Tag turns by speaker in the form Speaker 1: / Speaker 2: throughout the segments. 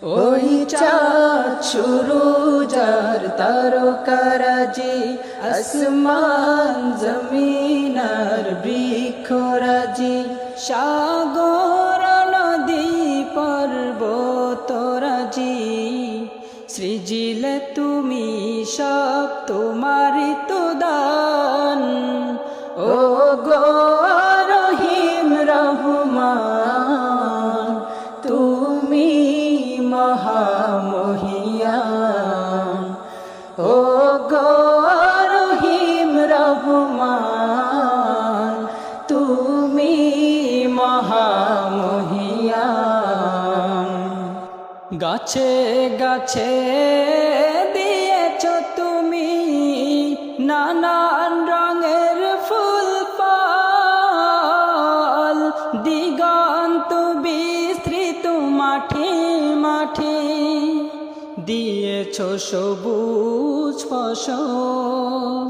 Speaker 1: ওই চাঁদ সুরুজ আর তারকারাজি, আসমান জমিন আর বৃক্ষরাজি, সাগর নদী পর্বতরাজি, সৃজিলে তুমি সব তোমারই তো দান। ও গো রহিম রহমান, তুমি মহামহিয়ান। ও গো রহিম রহমান, তুমি মহামহিয়ান। গাছে গাছে দিয়েছ তুমি নানান রঙের ফুল ফল, দিগন্ত বিস্তৃত মাঠে মাঠে দিয়েছ সবুজ ফসল।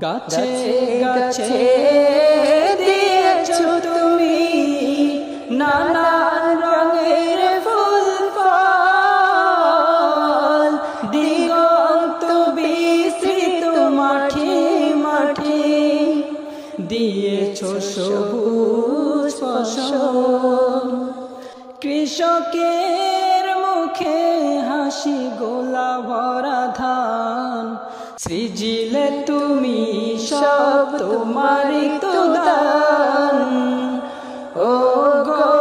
Speaker 1: গাছে গাছে দিয়েছ তুমি নানান রঙের ফুল ফল, দিগন্ত বিস্তৃত মাঠে মাঠে দিয়েছ সবুজ ফসল। কৃষকের মুখে হাসি, গোলা ভরা ধান, সৃজিলে তুমি সব তোমারই তো দান। ও গো